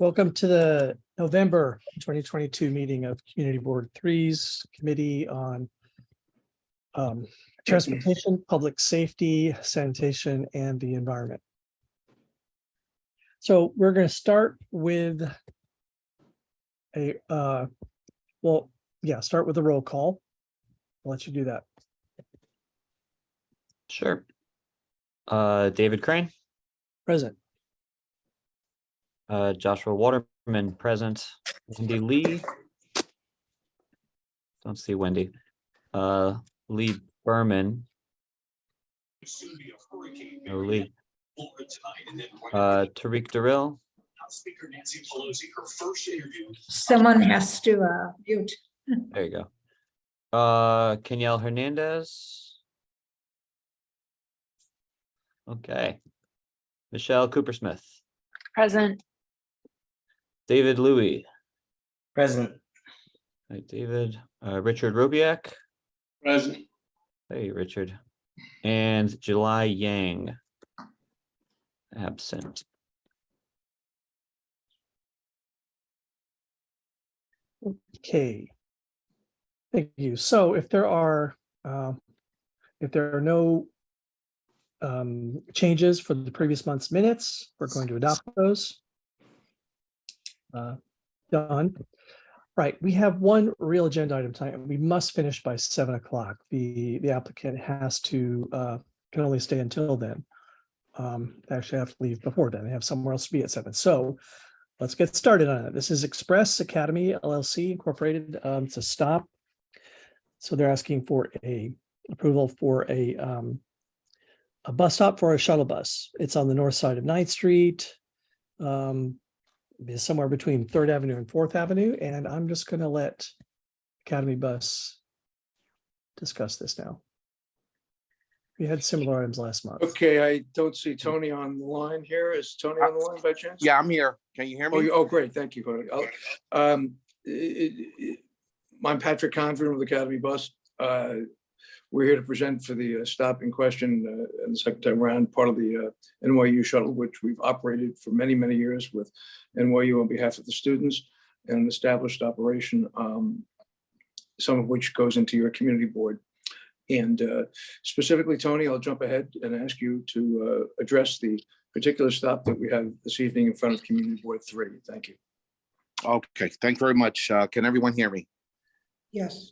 Welcome to the November 2022 meeting of Community Board 3's Committee on Transportation, Public Safety, Sanitation, and the Environment. So we're going to start with start with a roll call. I'll let you do that. Sure. David Crane. Present. Joshua Waterman, present. Wendy Lee. Don't see Wendy. Lee Berman. No Lee. Tariq Darrell. Someone has to mute. There you go. Kenyel Hernandez. Okay. Michelle Coopersmith. Present. David Louie. Present. Hi, David. Richard Rubiak. Present. Hey, Richard. And July Yang. Absent. Okay. Thank you. So if there are no changes for the previous month's minutes, we're going to adopt those. Done. Right, we have one real agenda item tonight. We must finish by 7 o'clock. The applicant has to can only stay until then. They actually have to leave before then. They have somewhere else to be at 7. So let's get started on it. This is Express LLC LLC Incorporated. It's a stop. So they're asking for a approval for a bus stop for a shuttle bus. It's on the north side of 9th Street. Somewhere between 3rd Avenue and 4th Avenue. And I'm just going to let Academy Bus discuss this now. We had similar items last month. Okay, I don't see Tony on the line here. Is Tony on the line by chance? Yeah, I'm here. Can you hear me? Oh, great. Thank you, Tony. I'm Patrick Convin with Academy Bus. We're here to present for the stop in question in the second time around, part of the NYU shuttle, which we've operated for many, many years with NYU on behalf of the students, and an established operation, some of which goes into your community board. And specifically, Tony, I'll jump ahead and ask you to address the particular stop that we have this evening in front of Community Board 3. Thank you. Okay, thank you very much. Can everyone hear me? Yes.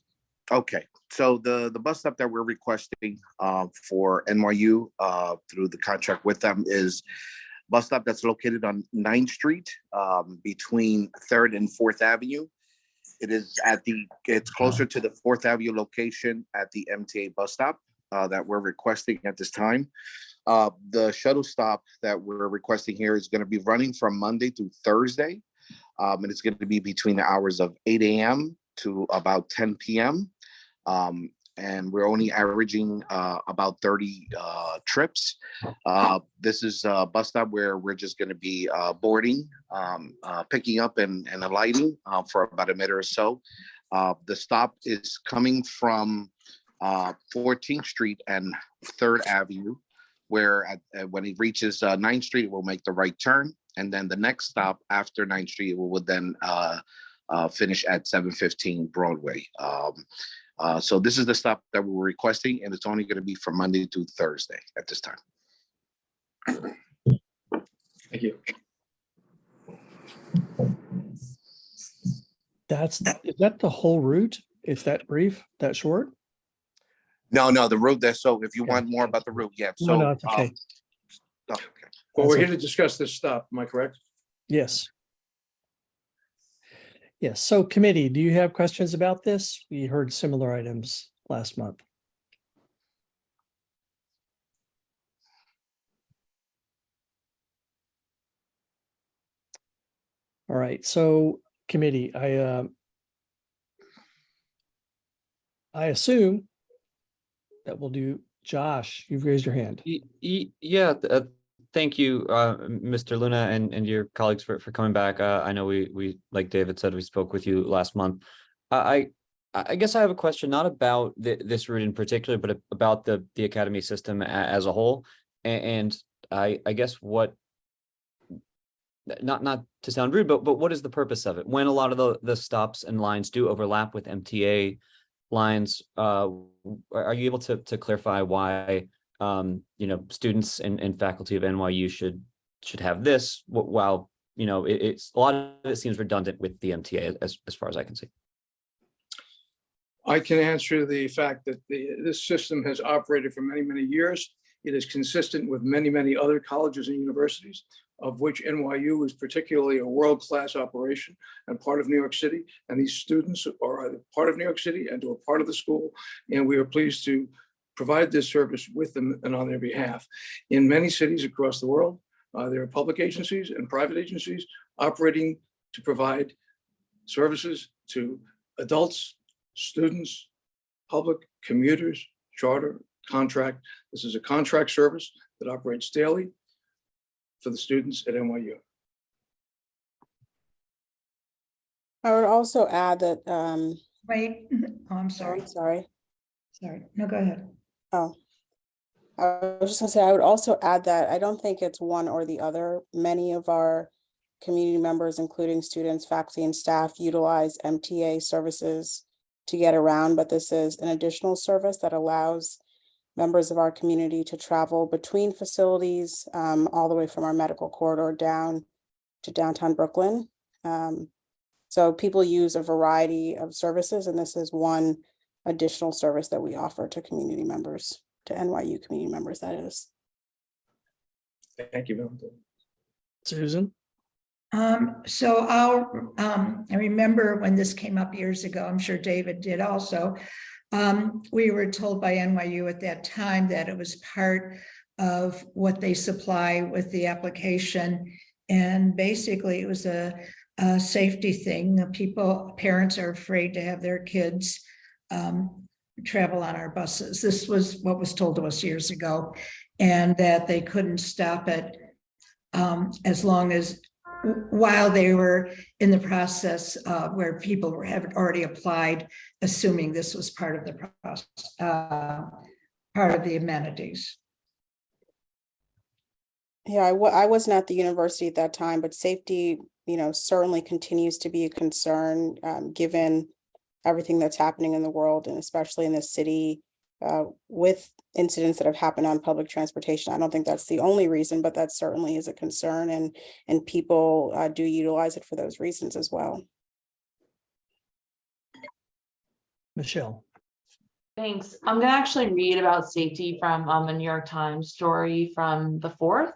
Okay, so the bus stop that we're requesting for NYU through the contract with them is bus stop that's located on 9th Street between 3rd and 4th Avenue. It is it's closer to the 4th Avenue location at the MTA bus stop that we're requesting at this time. The shuttle stop that we're requesting here is going to be running from Monday through Thursday. And it's going to be between the hours of 8 a.m. to about 10 p.m. And we're only averaging about 30 trips. This is a bus stop where we're just going to be boarding, picking up and alighting for about a minute or so. The stop is coming from 14th Street and 3rd Avenue, where when it reaches 9th Street, it will make the right turn. And then the next stop after 9th Street will then finish at 715 Broadway. So this is the stop that we were requesting, and it's only going to be from Monday to Thursday at this time. Thank you. Is that the whole route? It's that brief, that short? No, the route there. So if you want more about the route, yeah. So No, it's okay. okay. Well, we're here to discuss this stop. Am I correct? Yes. Yes. So committee, do you have questions about this? We heard similar items last month. All right. So committee, I assume that we'll do Josh. You've raised your hand. Yeah. Thank you, Mr. Luna and your colleagues for coming back. I know we like David said, we spoke with you last month. I guess I have a question, not about this route in particular, but about the Academy system as a whole. And I guess what not to sound rude, but what is the purpose of it? When a lot of the stops and lines do overlap with MTA lines, are you able to clarify why students and faculty of NYU should have this while it's a lot of it seems redundant with the MTA as far as I can see. I can answer the fact that this system has operated for many, many years. It is consistent with many, many other colleges and universities, of which NYU is particularly a world-class operation and part of New York City. And these students are either part of New York City and are part of the school. And we are pleased to provide this service with them and on their behalf. In many cities across the world, there are public agencies and private agencies operating to provide services to adults, students, public, commuters, charter, contract. This is a contract service that operates daily for the students at NYU. I would also add that, Wait, oh, I'm sorry. sorry. Sorry. No, go ahead. Oh, I was just gonna say, I would also add that I don't think it's one or the other. Many of our community members, including students, faculty, and staff, utilize MTA services to get around, but this is an additional service that allows members of our community to travel between facilities, all the way from our medical corridor down to downtown Brooklyn. So people use a variety of services, and this is one additional service that we offer to community members, to NYU community members, that is. Thank you, Valentine. Susan? So I remember when this came up years ago, I'm sure David did also. We were told by NYU at that time that it was part of what they supply with the application. And basically it was a safety thing. Parents are afraid to have their kids travel on our buses. This was what was told to us years ago, and that they couldn't stop it as long as while they were in the process where people had already applied, assuming this was part of the process, part of the amenities. Yeah, I wasn't at the university at that time, but safety, certainly continues to be a concern, given everything that's happening in the world, and especially in the city, with incidents that have happened on public transportation. I don't think that's the only reason, but that certainly is a concern, and people do utilize it for those reasons as well. Michelle? Thanks. I'm going to actually read about safety from a New York Times story from the 4th.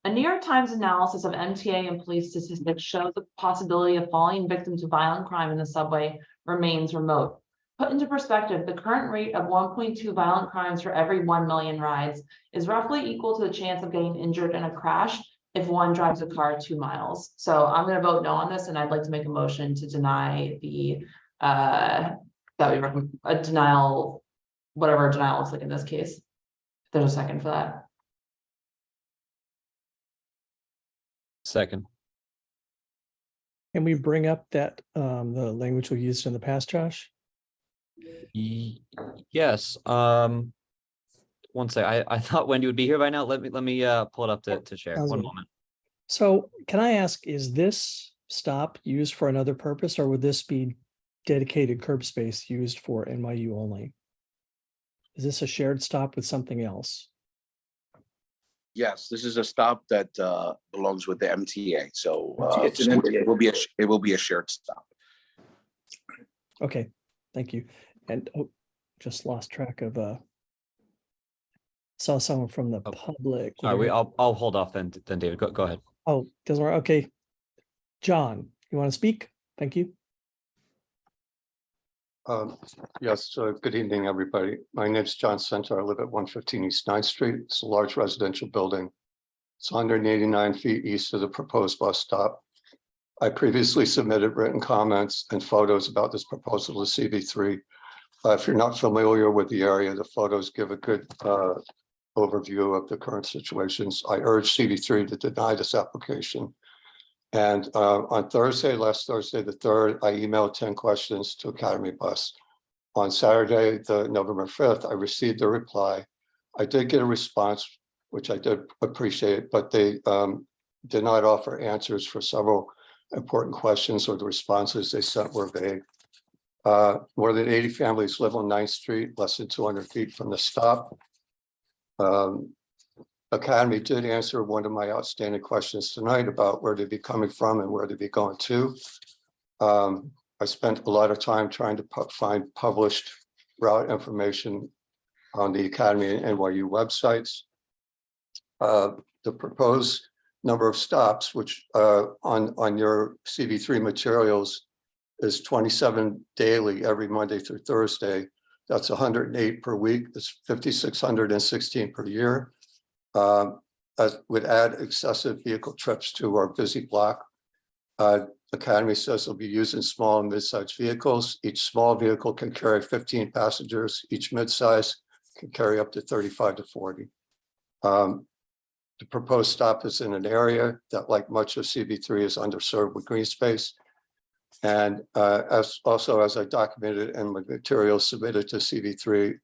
A New York Times analysis of MTA and police statistics shows the possibility of falling victim to violent crime in the subway remains remote. Put into perspective, the current rate of 1.2 violent crimes for every 1 million rides is roughly equal to the chance of getting injured in a crash if one drives a car 2 miles. So I'm going to vote no on this, and I'd like to make a motion to deny the that we recommend a denial, whatever a denial looks like in this case. If there's a second for that. Second. Can we bring up that the language we used in the past, Josh? Yes. One sec. I thought Wendy would be here by now. Let me pull it up to share. Sounds One good. moment. So can I ask, is this stop used for another purpose, or would this be dedicated curb space used for NYU only? Is this a shared stop with something else? Yes, this is a stop that belongs with the MTA. So It's an MTA. it will be a shared stop. Okay, thank you. And just lost track of saw someone from the public. Sorry, I'll hold off then David. Go ahead. Oh, doesn't work. Okay. John, you want to speak? Thank you. Yes, good evening, everybody. My name's John Center. I live at 115 East 9th Street. It's a large residential building. It's 189 feet east of the proposed bus stop. I previously submitted written comments and photos about this proposal to CV3. If you're not familiar with the area, the photos give a good overview of the current situations. I urge CV3 to deny this application. And on Thursday, last Thursday, the 3rd, I emailed 10 questions to Academy Bus. On Saturday, the November 5th, I received a reply. I did get a response, which I did appreciate, but they did not offer answers for several important questions, or the responses they sent were vague. More than 80 families live on 9th Street, less than 200 feet from the stop. Academy did answer one of my outstanding questions tonight about where they'd be coming from and where they'd be going to. I spent a lot of time trying to find published route information on the Academy and NYU websites. The proposed number of stops, which on your CV3 materials is 27 daily every Monday through Thursday. That's 108 per week. It's 5,616 per year. That would add excessive vehicle trips to our busy block. Academy says they'll be using small and mid-sized vehicles. Each small vehicle can carry 15 passengers. Each mid-size can carry up to 35 to 40. The proposed stop is in an area that, like much of CV3, is underserved with green space. And as I documented in my materials submitted to CV3,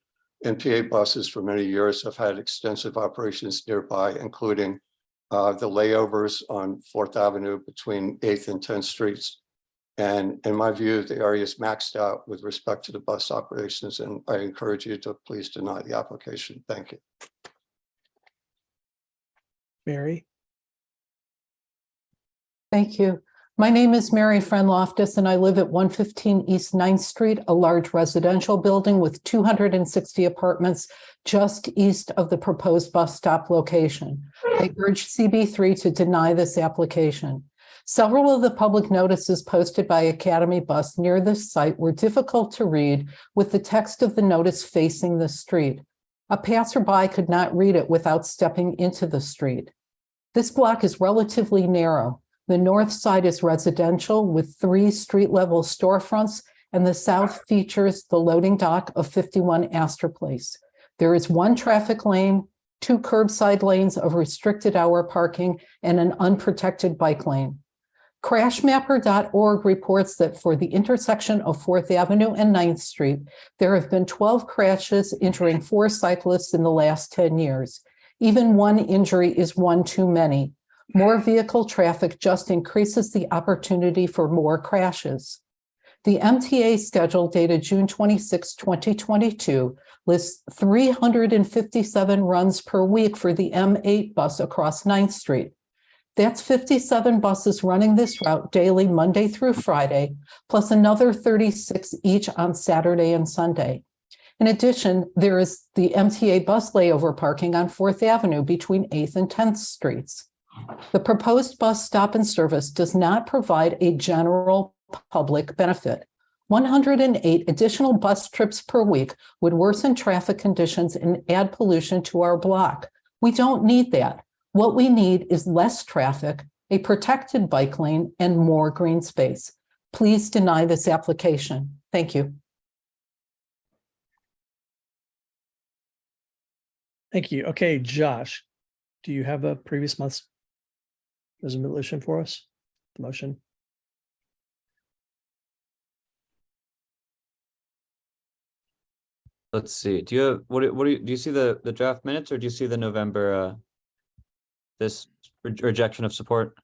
NPA buses for many years have had extensive operations nearby, including the layovers on 4th Avenue between 8th and 10th Streets. And in my view, the area is maxed out with respect to the bus operations, and I encourage you to please deny the application. Thank you. Mary? Thank you. My name is Mary Friend-Loftus, and I live at 115 East 9th Street, a large residential building with 260 apartments just east of the proposed bus stop location. I urge CB3 to deny this application. Several of the public notices posted by Academy Bus near this site were difficult to read, with the text of the notice facing the street. A passerby could not read it without stepping into the street. This block is relatively narrow. The north side is residential with 3 street-level storefronts, and the south features the loading dock of 51 Astor Place. There is 1 traffic lane, 2 curbside lanes of restricted hour parking, and an unprotected bike lane. Crashmapper.org reports that for the intersection of 4th Avenue and 9th Street, there have been 12 crashes injuring 4 cyclists in the last 10 years. Even 1 injury is one too many. More vehicle traffic just increases the opportunity for more crashes. The MTA schedule dated June 26, 2022 lists 357 runs per week for the M8 bus across 9th Street. That's 57 buses running this route daily, Monday through Friday, plus another 36 each on Saturday and Sunday. In addition, there is the MTA bus layover parking on 4th Avenue between 8th and 10th Streets. The proposed bus stop and service does not provide a general public benefit. 108 additional bus trips per week would worsen traffic conditions and add pollution to our block. We don't need that. What we need is less traffic, a protected bike lane, and more green space. Please deny this application. Thank you. Thank you. Okay, Josh, do you have a previous month's resolution for us? The motion? Let's see. Do you have do you see the draft minutes, or do you see the November this rejection of support?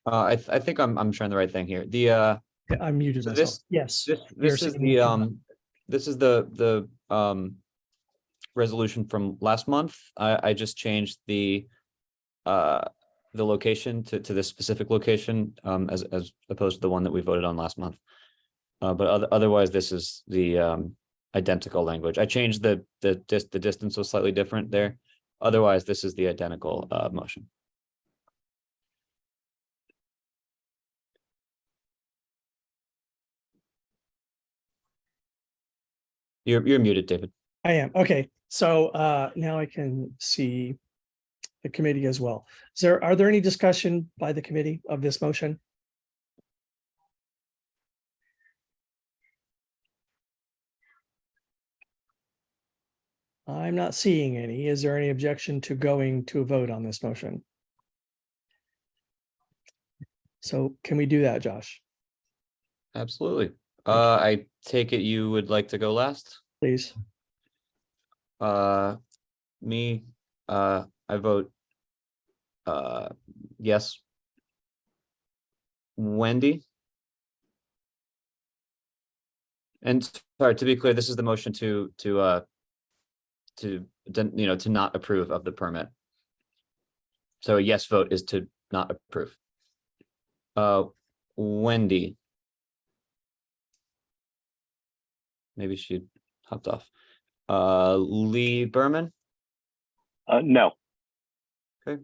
I think I'm showing the right thing here. The I'm muted so myself. Yes. this is the resolution from last month. I just changed the location to this specific location as opposed to the one that we voted on last month. But otherwise, this is the identical language. I changed the distance was slightly different there. Otherwise, this is the identical motion. You're muted, David. I am. Okay. So now I can see the committee as well. Are there any discussion by the committee of this motion? I'm not seeing any. Is there any objection to going to a vote on this motion? So can we do that, Josh? Absolutely. I take it you would like to go last? Please. me, I vote yes. Wendy? And sorry, to be clear, this is the motion to not approve of the permit. So a yes vote is to not approve. Wendy. Maybe she hopped off. Lee Berman. No. Okay.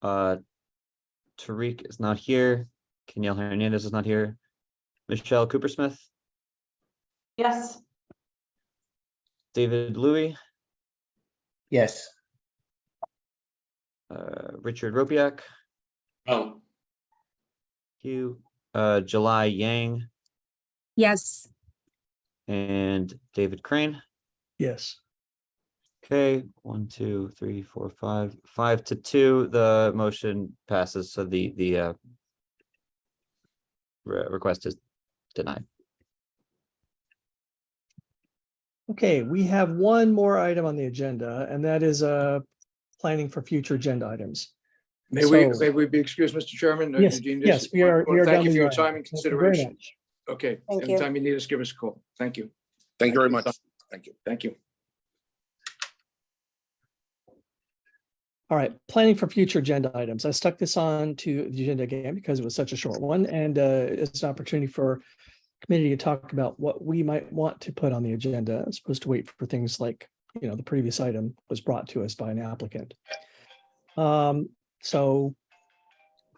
Tariq is not here. Kenyal Hernandez is not here. Michelle Coopersmith. Yes. David Louis. Yes. Richard Ropiak. No. You. July Yang Yes. and David Crane. Yes. Okay, 1, 2, 3, 4, 5, 5-2. The motion passes. So the request is denied. Okay, we have one more item on the agenda, and that is planning for future agenda items. May we, So- may we be excused, Mr. Chairman? Yes, Eugene, yes, just we are. wanna done Thank you with for your your time item. and Thank you very consideration. much. Okay, Thank you. anytime you need us, give us a call. Thank you. Thank you very much. Thank you. Thank you. All right, planning for future agenda items. I stuck this on to the agenda again because it was such a short one, and it's an opportunity for committee to talk about what we might want to put on the agenda, as opposed to wait for things like, the previous item was brought to us by an applicant. So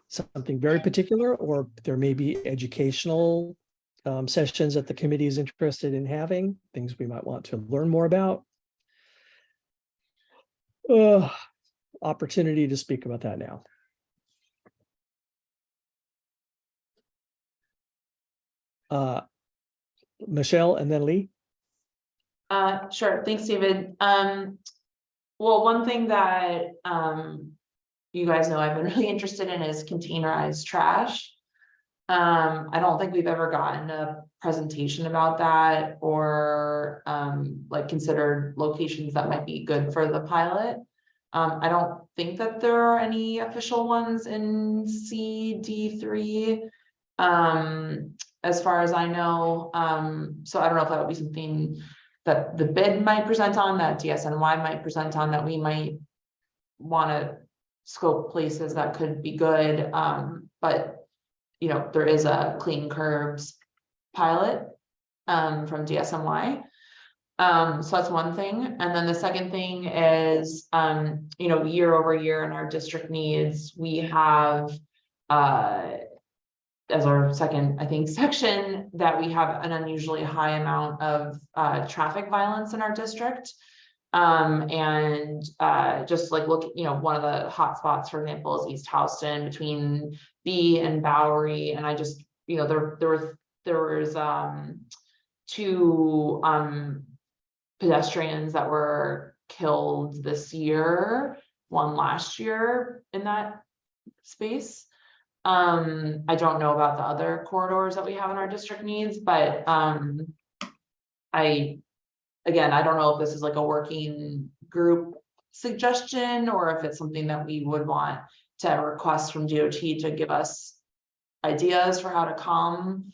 something very particular, or there may be educational sessions that the committee is interested in having, things we might want to learn more about. Opportunity to speak about that now. Michelle and then Lee. Sure. Thanks, David. Well, one thing that you guys know I've been really interested in is containerized trash. I don't think we've ever gotten a presentation about that or like considered locations that might be good for the pilot. I don't think that there are any official ones in CD3 as far as I know. So I don't know if that would be something that the bid might present on, that DSNY might present on, that we might want to scope places that could be good. But there is a clean curbs pilot from DSNY. So that's one thing. And then the second thing is, year over year in our district needs, we have as our second, I think, section, that we have an unusually high amount of traffic violence in our district. And just like look, one of the hot spots, for example, is East Houston between B and Bowery. And I just, there was 2 pedestrians that were killed this year, one last year in that space. I don't know about the other corridors that we have in our district needs, but I don't know if this is like a working group suggestion or if it's something that we would want to request from DOT to give us ideas for how to calm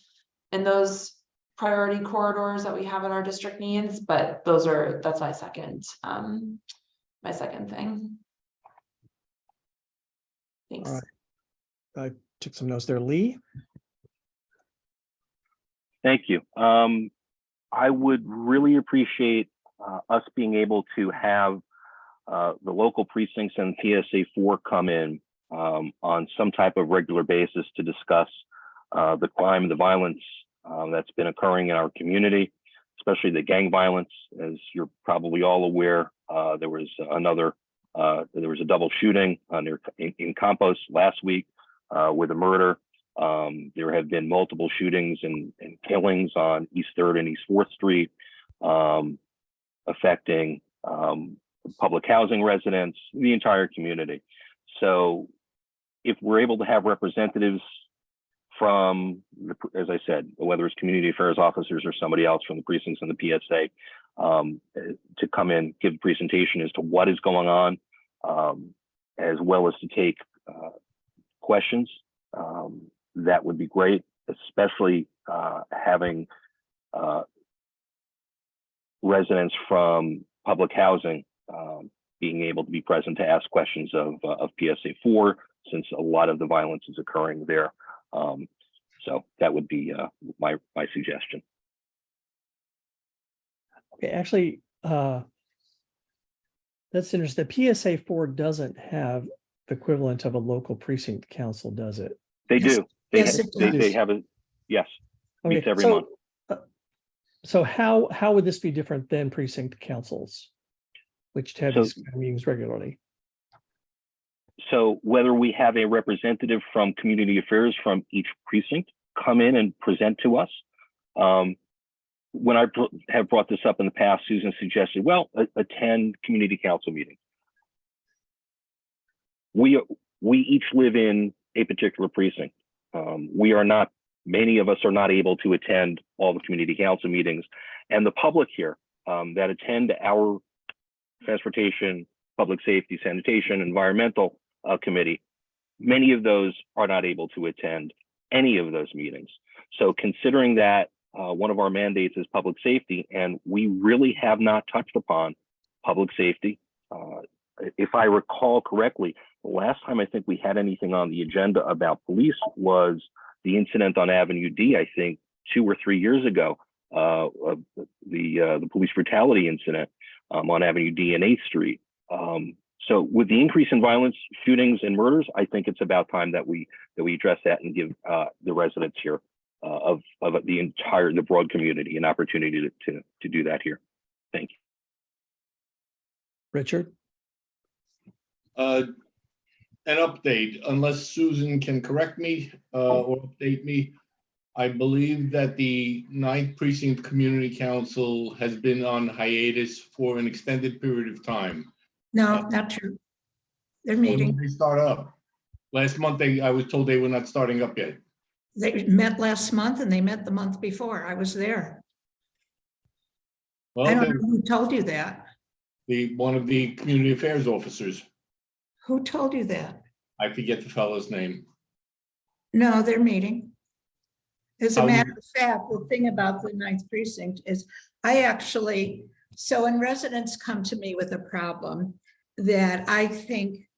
in those priority corridors that we have in our district needs. But that's my second thing. Thanks. All right. I took some notes there. Lee. Thank you. I would really appreciate us being able to have the local precincts and PSA 4 come in on some type of regular basis to discuss the crime and the violence that's been occurring in our community, especially the gang violence. As you're probably all aware, there was a double shooting in Campos last week with a murder. There have been multiple shootings and killings on East 3rd and East 4th Street, affecting public housing residents, the entire community. So if we're able to have representatives from, as I said, whether it's community affairs officers or somebody else from the precincts and the PSA, to come in, give a presentation as to what is going on, as well as to take questions. That would be great, especially having residents from public housing being able to be present to ask questions of PSA 4, since a lot of the violence is occurring there. So that would be my suggestion. Okay, actually, that's interesting. The PSA 4 doesn't have the equivalent of a local precinct council, does it? They Yes. do. Yes, it They does. have a, yes, meets Okay, every so, month. So how would this be different than precinct councils, which have So- these kind of meetings regularly? So whether we have a representative from community affairs from each precinct come in and present to us. When I have brought this up in the past, Susan suggested, well, attend community council meetings. We each live in a particular precinct. We are not, many of us are not able to attend all the community council meetings, and the public here that attend our transportation, public safety, sanitation, environmental committee, many of those are not able to attend any of those meetings. So considering that one of our mandates is public safety, and we really have not touched upon public safety. If I recall correctly, the last time I think we had anything on the agenda about police was the incident on Avenue D, I think 2 or 3 years ago, the police brutality incident on Avenue D and 8th Street. So with the increase in violence, shootings, and murders, I think it's about time that we address that and give the residents here of the broad community an opportunity to do that here. Thank you. Richard? An update, unless Susan can correct me or update me. I believe that the 9th Precinct Community Council has been on hiatus for an extended period of time. No, not true. They're When meeting. did they start up? Last month, I was told they were not starting up yet. They met last month and they met the month before. I was there. I Well, don't know who told you that. one of the community affairs officers, Who told you that? I forget the fellow's name. No, they're meeting. As a How- matter of fact, the thing about the 9th precinct is so when residents come to me with a problem that I think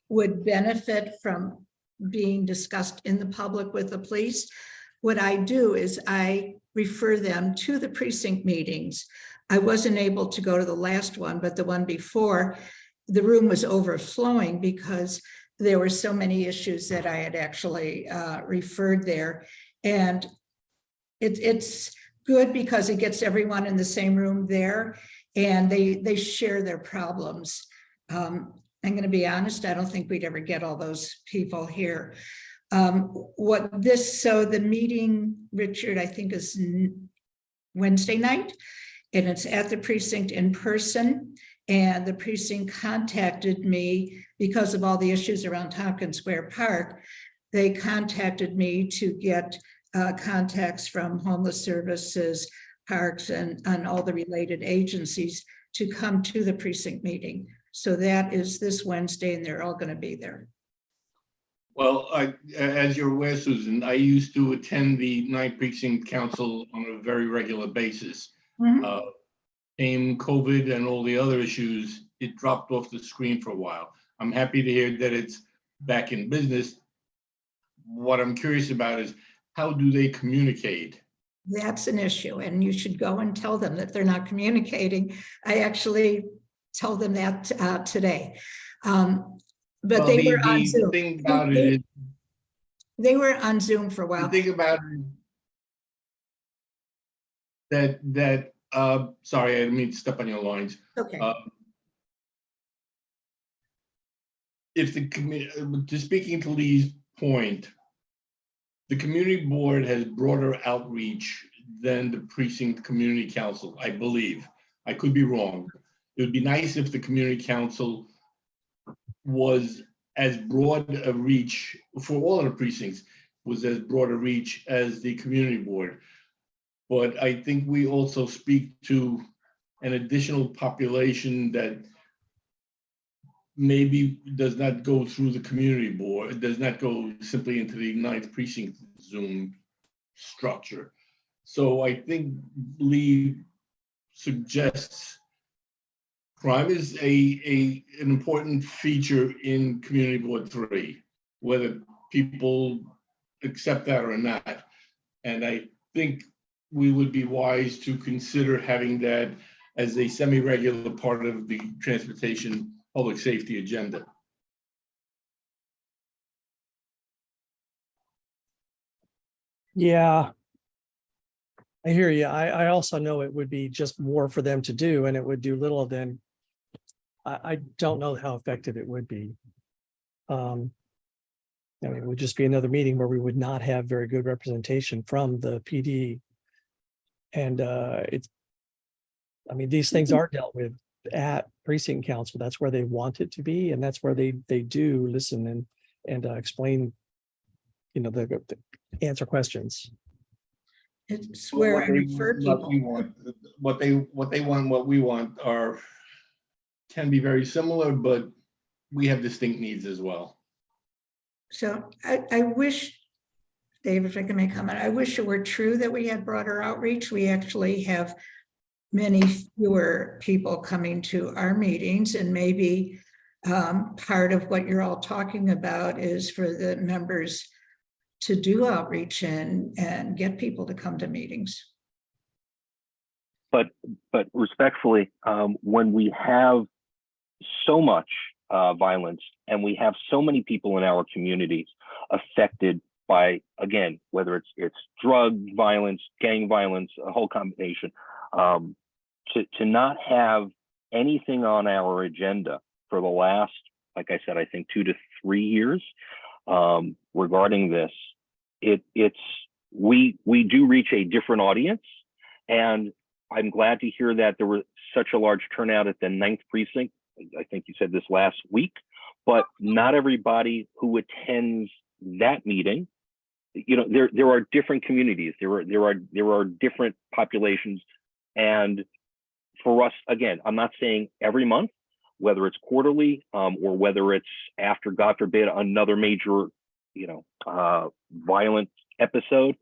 would benefit from being discussed in the public with the police, what I do is I refer them to the precinct meetings. I wasn't able to go to the last one, but the one before, the room was overflowing because there were so many issues that I had actually referred there. And it's good because it gets everyone in the same room there and they share their problems. I'm going to be honest, I don't think we'd ever get all those people here. So the meeting, Richard, I think is Wednesday night, and it's at the precinct in person. And the precinct contacted me because of all the issues around Tompkins Square Park. They contacted me to get contacts from homeless services, parks, and all the related agencies to come to the precinct meeting. So that is this Wednesday, and they're all going to be there. Well, as you're aware, Susan, I used to attend the 9th Precinct Council on a very regular basis. Mhm. Came COVID and all the other issues, it dropped off the screen for a while. I'm happy to hear that it's back in business. What I'm curious about is how do they communicate? That's an issue, and you should go and tell them that they're not communicating. I actually told them that today. But Well, they were on the Zoom. thing about it is, They were on Zoom for a while. the thing about it that sorry, I didn't mean to step on your lines. Okay. If just speaking to Lee's point, the community board has broader outreach than the precinct community council, I believe. I could be wrong. It would be nice if the community council was as broad a reach for all of the precincts, was as broad a reach as the community board. But I think we also speak to an additional population that maybe does not go through the community board, does not go simply into the 9th precinct Zoom structure. So I think Lee suggests crime is an important feature in Community Board 3, whether people accept that or not. And I think we would be wise to consider having that as a semi-regular part of the transportation public safety agenda. Yeah. I hear you. I also know it would be just more for them to do, and it would do little. Then I don't know how effective it would be. I mean, it would just be another meeting where we would not have very good representation from the PD. And I mean, these things are dealt with at precinct council. That's where they want it to be, and that's where they do listen and explain, you know, the answer questions. It's where I refer people. What they want, what we want can be very similar, but we have distinct needs as well. So I wish, Dave, if I can make a comment, I wish it were true that we had broader outreach. We actually have many fewer people coming to our meetings, and maybe part of what you're all talking about is for the members to do outreach and get people to come to meetings. But respectfully, when we have so much violence and we have so many people in our communities affected by, again, whether it's drug violence, gang violence, a whole combination, to not have anything on our agenda for the last, like I said, I think 2 to 3 years regarding this, we do reach a different audience, and I'm glad to hear that there was such a large turnout at the 9th precinct. I think you said this last week, but not everybody who attends that meeting, you know, there are different communities, there are different populations, and for us, again, I'm not saying every month, whether it's quarterly or whether it's after, God forbid, another major, you know, violent episode.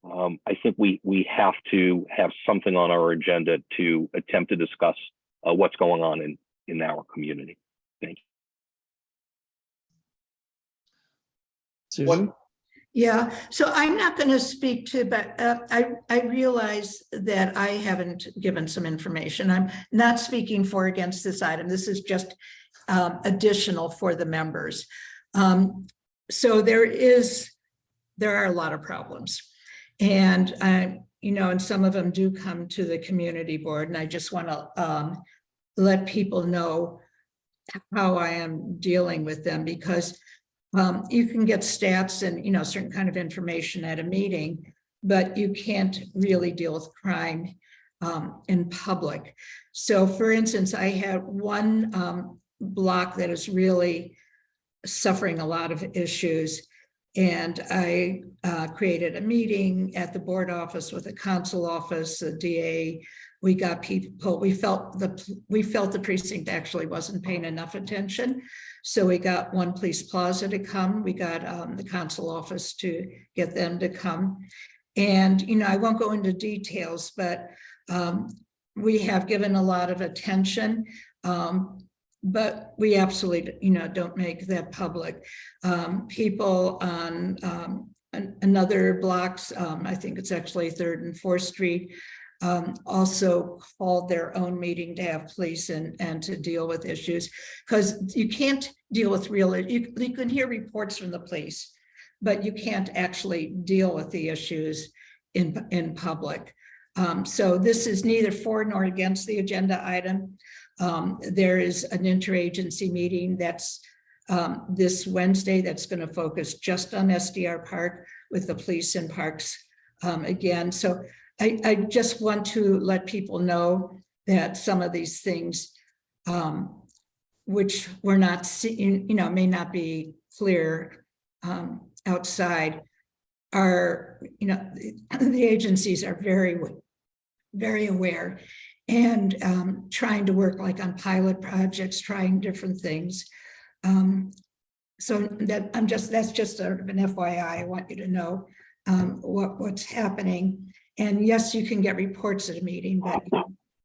I think we have to have something on our agenda to attempt to discuss what's going on in our community. Thank you. Susan? Yeah, so I'm not going to speak to, but I realize that I haven't given some information. I'm not speaking for or against this item. This is just additional for the members. So there are a lot of problems, and you know, and some of them do come to the community board, and I just want to let people know how I am dealing with them, because you can get stats and, you know, certain kind of information at a meeting, but you can't really deal with crime in public. So for instance, I have one block that is really suffering a lot of issues, and I created a meeting at the board office with the council office, the DA. We got people, we felt the precinct actually wasn't paying enough attention. So we got One Police Plaza to come. We got the council office to get them to come. And, you know, I won't go into details, but we have given a lot of attention, but we absolutely, you know, don't make that public. People on another blocks, I think it's actually 3rd and 4th Street, also called their own meeting to have police and to deal with issues, because you can't deal with you can hear reports from the police, but you can't actually deal with the issues in public. So this is neither for nor against the agenda item. There is an interagency meeting that's this Wednesday that's going to focus just on SDR Park with the police and parks again. So I just want to let people know that some of these things, which we're not seeing, you know, may not be clear outside, are, you know, the agencies are very, very aware. and trying to work like on pilot projects, trying different things. So that that's just sort of an FYI. I want you to know what's happening. And yes, you can get reports at a meeting, but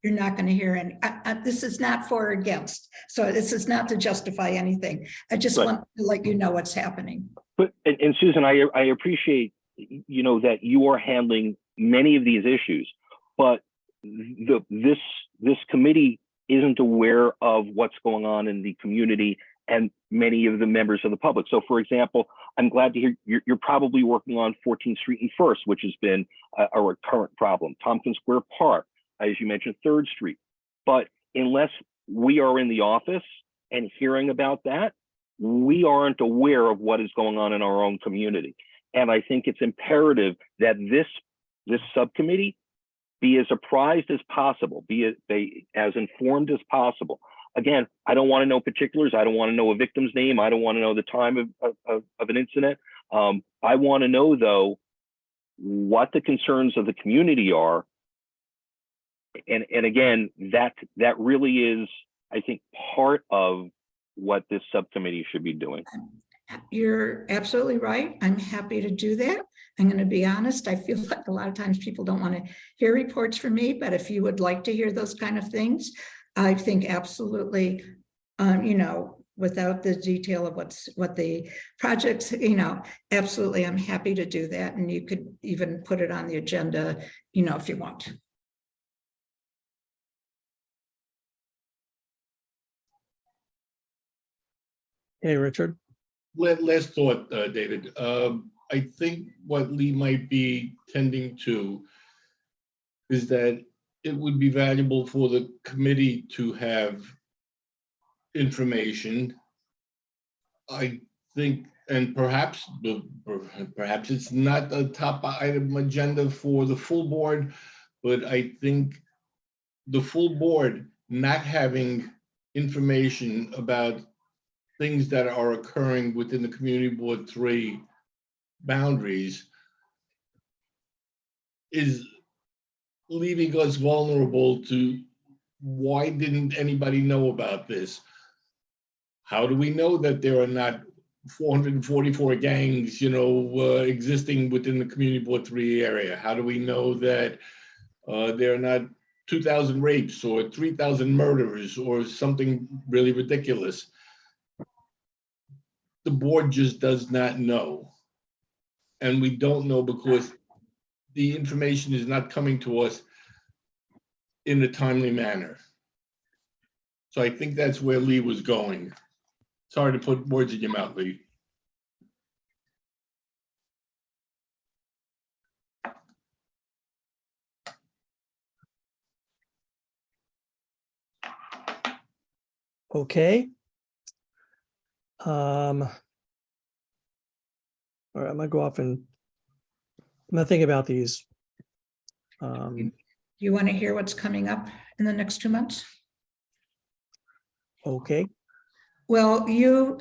you're not going to hear any. This is not for or against. So this is not to justify anything. I just Right. want to let you know what's happening. But and Susan, I appreciate, you know, that you are handling many of these issues, but this committee isn't aware of what's going on in the community and many of the members of the public. So, for example, I'm glad to hear you're probably working on 14th Street and First, which has been a recurrent problem. Tompkins Square Park, as you mentioned, 3rd Street. But unless we are in the office and hearing about that, we aren't aware of what is going on in our own community. And I think it's imperative that this subcommittee be as apprised as possible, be as informed as possible. Again, I don't want to know particulars. I don't want to know a victim's name. I don't want to know the time of an incident. I want to know, though, what the concerns of the community are. And again, that really is, I think, part of what this subcommittee should be doing. You're absolutely right. I'm happy to do that. I'm going to be honest. I feel like a lot of times people don't want to hear reports from me, but if you would like to hear those kind of things, I think absolutely, you know, without the detail of what the projects, you know, absolutely, I'm happy to do that. And you could even put it on the agenda, you know, if you want. Hey, Richard. Last thought, David. I think what Lee might be tending to is that it would be valuable for the committee to have information. I think, and perhaps it's not a top item agenda for the full board, but I think the full board not having information about things that are occurring within the Community Board 3 boundaries is leaving us vulnerable to why didn't anybody know about this? How do we know that there are not 444 gangs, you know, existing within the Community Board 3 area? How do we know that there are not 2,000 rapes or 3,000 murders or something really ridiculous? The board just does not know. And we don't know because the information is not coming to us in a timely manner. So I think that's where Lee was going. Sorry to put words in your mouth, Lee. Okay. All right, I'm gonna go off and I'm gonna think about these. Do you want to hear what's coming up in the next 2 months? Okay. Well, you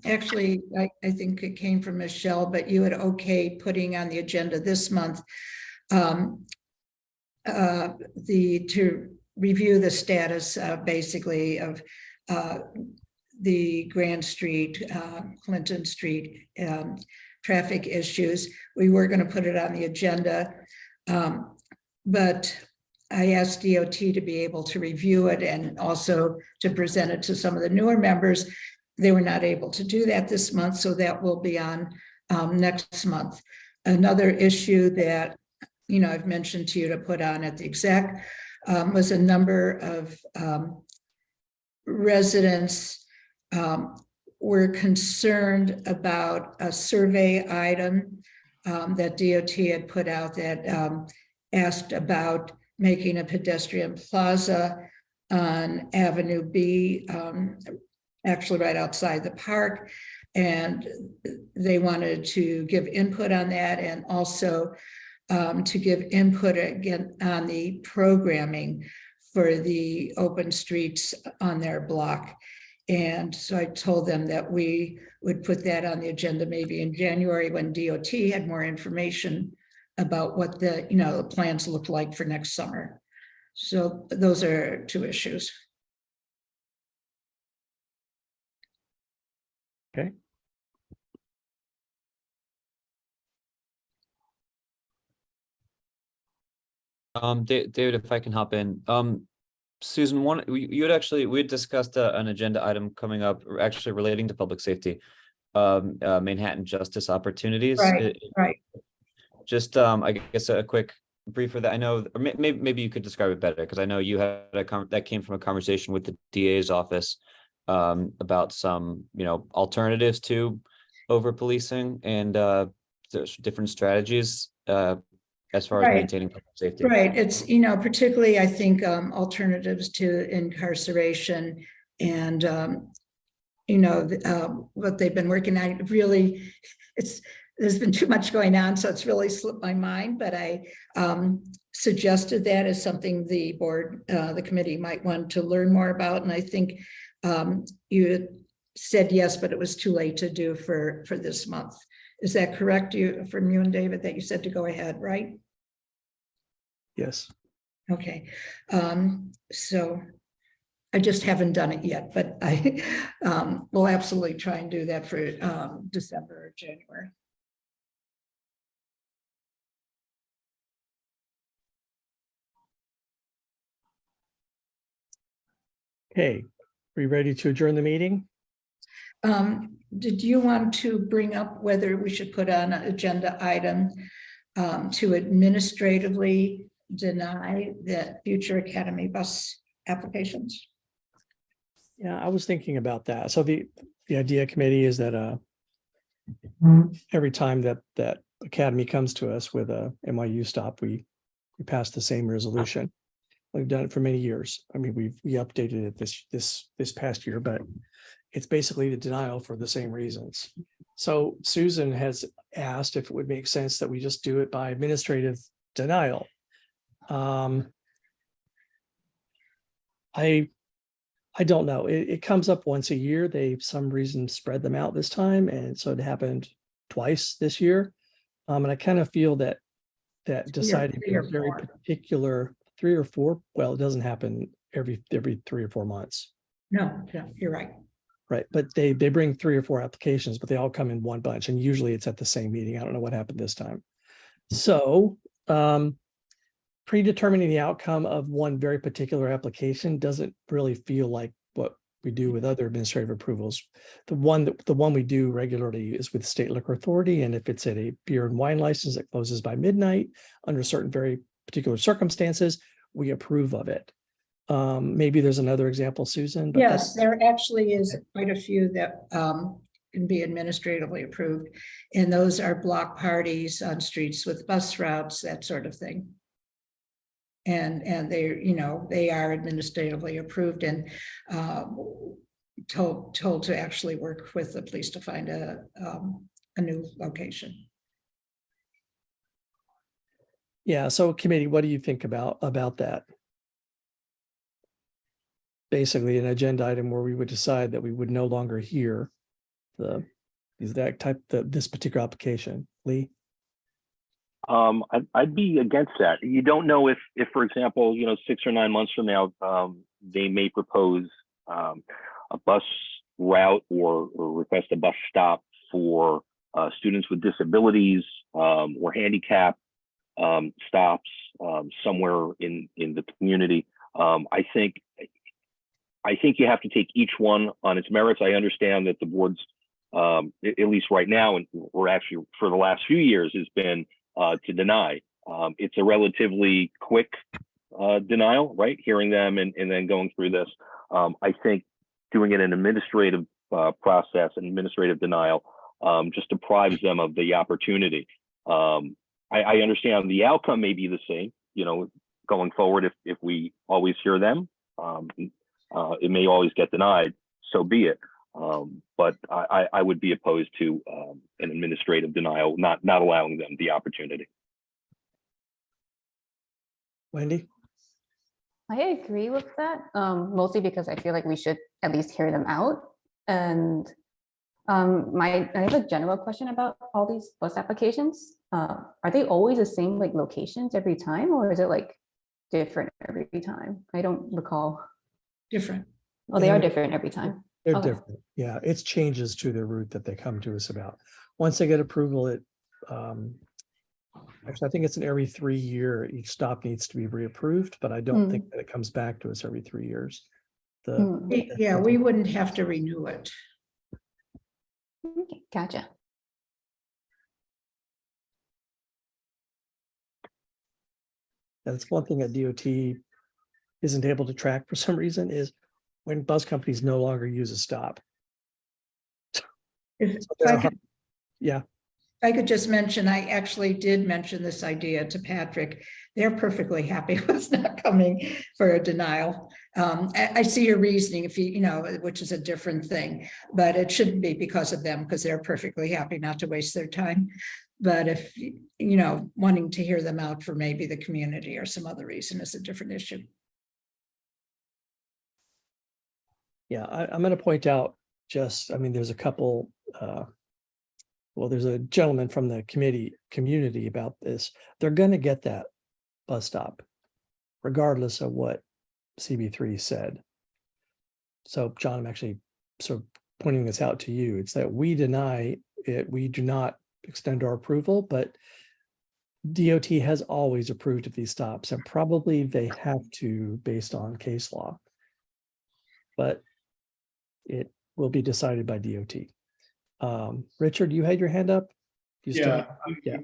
actually, I think it came from Michelle, but you had okay putting on the agenda this month to review the status basically of the Grand Street, Clinton Street traffic issues. We were going to put it on the agenda, but I asked DOT to be able to review it and also to present it to some of the newer members. They were not able to do that this month, so that will be on next month. Another issue that, you know, I've mentioned to you to put on at the exec was a number of residents were concerned about a survey item that DOT had put out that asked about making a pedestrian plaza on Avenue B, actually right outside the park. And they wanted to give input on that and also to give input again on the programming for the open streets on their block. And so I told them that we would put that on the agenda maybe in January when DOT had more information about what the, you know, the plans look like for next summer. So those are two issues. Okay. David, if I can hop in, Susan, you had actually, we had discussed an agenda item coming up, actually relating to public safety, Manhattan justice opportunities. Right. Just, I guess a quick brief for that. I know, or maybe you could describe it better, because I know you had that came from a conversation with the DA's office about some, alternatives to over policing and there's different strategies as far as Right. maintaining public safety. Right. It's, particularly, I think, alternatives to incarceration and, what they've been working on. Really, there's been too much going on, so it's really slipped my mind, but I suggested that as something the board, the committee might want to learn more about. And I think you had said yes, but it was too late to do for this month. Is that correct? From you and David, that you said to go ahead, right? Yes. Okay. So I just haven't done it yet, but I will absolutely try and do that for December or January. Okay. Are you ready to adjourn the meeting? Did you want to bring up whether we should put on an agenda item to administratively deny the future Academy bus applications? Yeah, I was thinking about that. So the idea committee is that every time that Academy comes to us with a NYU stop, we pass the same resolution. We've done it for many years. I mean, we updated it this past year, but it's basically the denial for the same reasons. So Susan has asked if it would make sense that we just do it by administrative denial. I don't know. It comes up once a year. They, some reason, spread them out this time, and so it happened twice this year. And I kind of feel that deciding three or a very four. particular 3 or 4, well, it doesn't happen every 3 or 4 months. No, You're right. right. But they bring 3 or 4 applications, but they all come in one bunch, and usually it's at the same meeting. I don't know what happened this time. So predetermining the outcome of one very particular application doesn't really feel like what we do with other administrative approvals. The one we do regularly is with State Liquor Authority, and if it's at a beer and wine license that closes by midnight under certain very particular circumstances, we approve of it. Maybe there's another example, Susan. But Yes, there actually is quite a few that can be administratively approved, and those are block parties on streets with bus routes, that sort of thing. And they are administratively approved and told to actually work with the police to find a new location. Yeah. So committee, what do you think about that? Basically an agenda item where we would decide that we would no longer hear this particular application. Lee? I'd be against that. You don't know if for example, 6 or 9 months from now, they may propose a bus route or request a bus stop for students with disabilities or handicap stops somewhere in the community. I think you have to take each one on its merits. I understand that the board's, at least right now, and we're actually for the last few years, has been to deny. It's a relatively quick denial, right? Hearing them and then going through this. I think doing it in administrative process and administrative denial just deprives them of the opportunity. I understand the outcome may be the same, going forward. If we always hear them, it may always get denied. So be it. But I would be opposed to an administrative denial, not allowing them the opportunity. Wendy? I agree with that, mostly because I feel like we should at least hear them out. And I have a general question about all these bus applications. Are they always the same locations every time, or is it different every time. I don't recall. Different. Oh, they are Yeah. different every time. They're Okay. different. Yeah, it's changes to the route that they come to us about. Once they get approval, actually, I think it's an every 3 year, each stop needs to be reapproved, but I don't think that it comes back to us every 3 years. Yeah, we wouldn't have to renew it. Okay, gotcha. That's one thing that DOT isn't able to track for some reason is when bus companies no longer use a stop. If So they're I could, Yeah, I could just mention, I actually did mention this idea to Patrick. They're perfectly happy with not coming for a denial. I see your reasoning if you know, which is a different thing, but it shouldn't be because of them, because they're perfectly happy not to waste their time. But if, wanting to hear them out for maybe the community or some other reason is a different issue. yeah, I'm going to point out there's a couple, there's a gentleman from the community about this. They're going to get that bus stop regardless of what CB3 said. So John, I'm actually sort of pointing this out to you. It's that we deny it. We do not extend our approval, but DOT has always approved of these stops, and probably they have to based on case law. But it will be decided by DOT. Richard, you had your hand up? You still- Yeah. Yeah.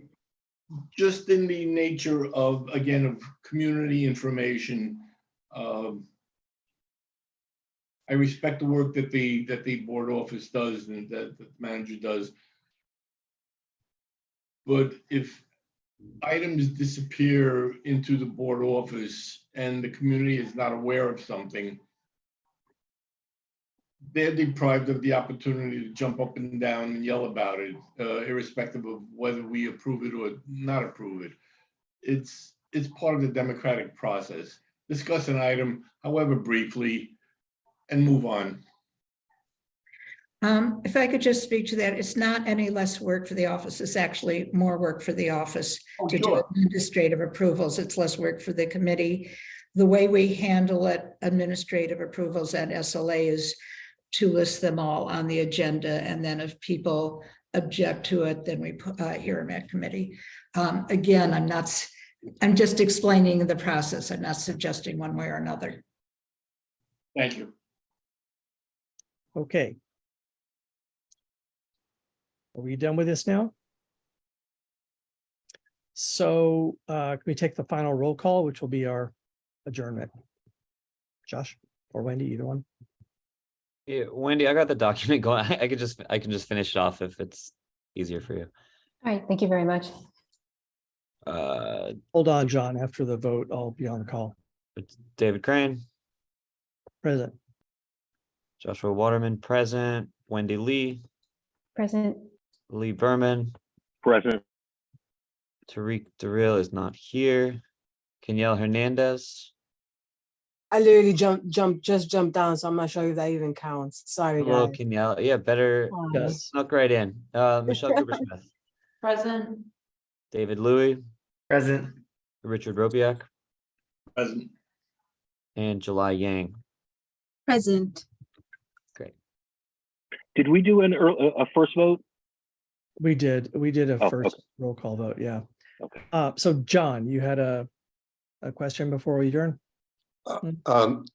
Just in the nature of, again, of community information. I respect the work that the board office does and that the manager does. But if items disappear into the board office and the community is not aware of something, they're deprived of the opportunity to jump up and down and yell about it, irrespective of whether we approve it or not approve it. It's part of the democratic process. Discuss an item, however briefly, and move on. If I could just speak to that, it's not any less work for the office. It's actually more work for the office to do administrative approvals. It's less work for the committee. The way we handle it, administrative approvals and SLA, is to list them all on the agenda. And then if people object to it, then we hear them at committee. Again, I'm just explaining the process. I'm not suggesting one way or another. Thank you. Okay. Are we done with this now? So can we take the final roll call, which will be our adjournment? Josh or Wendy, either one. Yeah, Wendy, I got the document going. I can just finish it off if it's easier for you. All right, thank you very much. Hold on, John. After the vote, I'll be on the call. It's David Crane, Present. Joshua Waterman, present. Wendy Lee, Present. Lee Berman, Present. Tariq Darrell is not here. Kenyel Hernandez. I literally just jumped down, so I'm not sure if that even counts. Sorry, Hello, guys. Kenyel. Yeah, better Yes. snuck right in. Michelle Cooper-Smith, Present. David Louie, Present. Richard Robiak, Present. and July Yang. Present. Great. Did we do a first vote? We did a Oh, first okay. roll call vote. Yeah. Okay. So John, you had a question before we adjourn?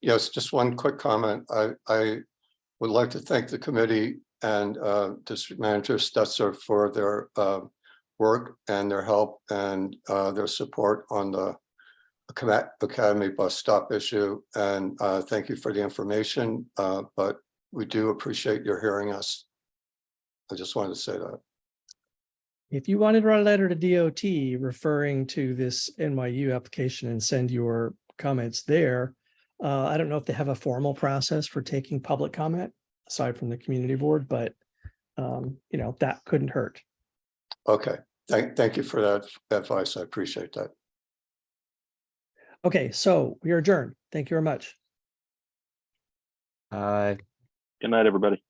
Yes, just one quick comment. I would like to thank the committee and District Manager Stetzer for their work and their help and their support on the Academy bus stop issue. And thank you for the information, but we do appreciate your hearing us. I just wanted to say that. If you wanted to write a letter to DOT referring to this NYU application and send your comments there, I don't know if they have a formal process for taking public comment aside from the community board, but that couldn't hurt. Okay, thank you for that advice. I appreciate that. Okay, so we are adjourned. Thank you very much. Good night, everybody.